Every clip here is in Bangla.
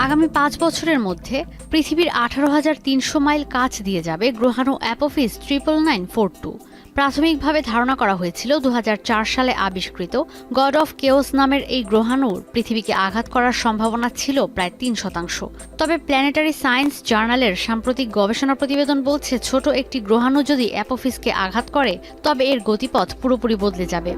আগামী ৫ বছরের মধ্যে পৃথিবীর ১৮,৩০০ মাইল কাছ দিয়ে যাবে গ্রহাণু অ্যাপোফিস 99942। প্রাথমিকভাবে ধারণা করা হয়েছিল ২০০৪ সালে আবিষ্কৃত গড অফ কেওস নামের এই গ্রহাণুর পৃথিবীকে আঘাত করার সম্ভাবনা ছিল প্রায় ৩%। তবে প্ল্যানেটারি সায়েন্স জার্নালের সাম্প্রতিক গবেষণা প্রতিবেদন বলছে, ছোট একটি গ্রহাণু যদি অ্যাপোফিসকে আঘাত করে তবে এর গতিপথ পুরোপুরি বদলে যাবে।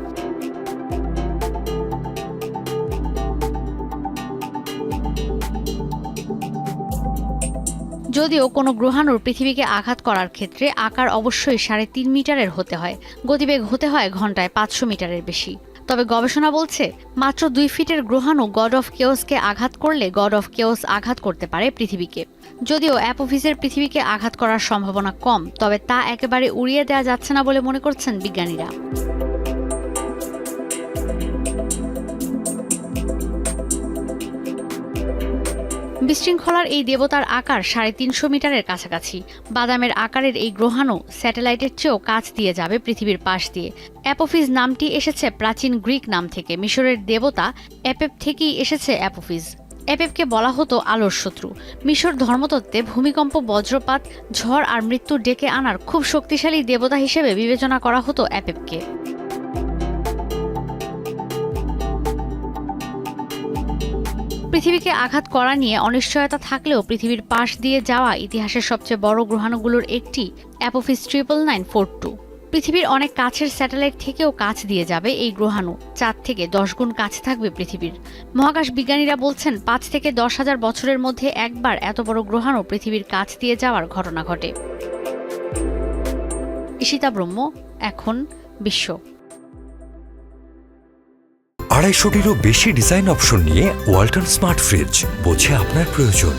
যদিও কোনো গ্রহাণুর পৃথিবীকে আঘাত করার ক্ষেত্রে আকার অবশ্যই ৩.৫ মিটারের হতে হয়, গতিবেগ হতে হয় ঘন্টায় ৫০০ মিটারের বেশি। তবে গবেষণা বলছে, মাত্র ২ ফিটের গ্রহাণু গড অফ কেওসকে আঘাত করলে গড অফ কেওস আঘাত করতে পারে পৃথিবীকে। যদিও অ্যাপোফিসের পৃথিবীকে আঘাত করার সম্ভাবনা কম, তবে তা একেবারে উড়িয়ে দেওয়া যাচ্ছে না বলে মনে করছেন বিজ্ঞানীরা। বিশৃঙ্খলার এই দেবতার আকার ৩৫০ মিটারের কাছাকাছি। বাদামের আকারের এই গ্রহাণু স্যাটেলাইটের চেয়েও কাছ দিয়ে যাবে পৃথিবীর পাশ দিয়ে। অ্যাপোফিস নামটি এসেছে প্রাচীন গ্রিক নাম থেকে। মিশরের দেবতা অ্যাপেপ থেকেই এসেছে অ্যাপোফিস। অ্যাপেপকে বলা হতো আলোর শত্রু। মিশর ধর্মতত্ত্বে ভূমিকম্প, বজ্রপাত, ঝড় আর মৃত্যু ডেকে আনার খুব শক্তিশালী দেবতা হিসেবে বিবেচনা করা হতো অ্যাপেপকে। পৃথিবীকে আঘাত করা নিয়ে অনিশ্চয়তা থাকলেও পৃথিবীর পাশ দিয়ে যাওয়া ইতিহাসের সবচেয়ে বড় গ্রহাণুগুলোর একটি অ্যাপোফিস 99942। পৃথিবীর অনেক কাছের স্যাটেলাইট থেকেও কাছ দিয়ে যাবে এই গ্রহাণু। চাঁদ থেকে ১০ গুণ কাছে থাকবে পৃথিবীর। মহাকাশ বিজ্ঞানীরা বলছেন, ৫ থেকে ১০,০০০ বছরের মধ্যে একবার এত বড় গ্রহাণু পৃথিবীর কাছ দিয়ে যাওয়ার ঘটনা ঘটে। ঈশিতা ব্রহ্ম, এখন বিশ্ব। ২৫০টিরও বেশি ডিজাইন অপশন নিয়ে ওয়ালটন স্মার্ট ফ্রিজ, বোঝে আপনার প্রয়োজন।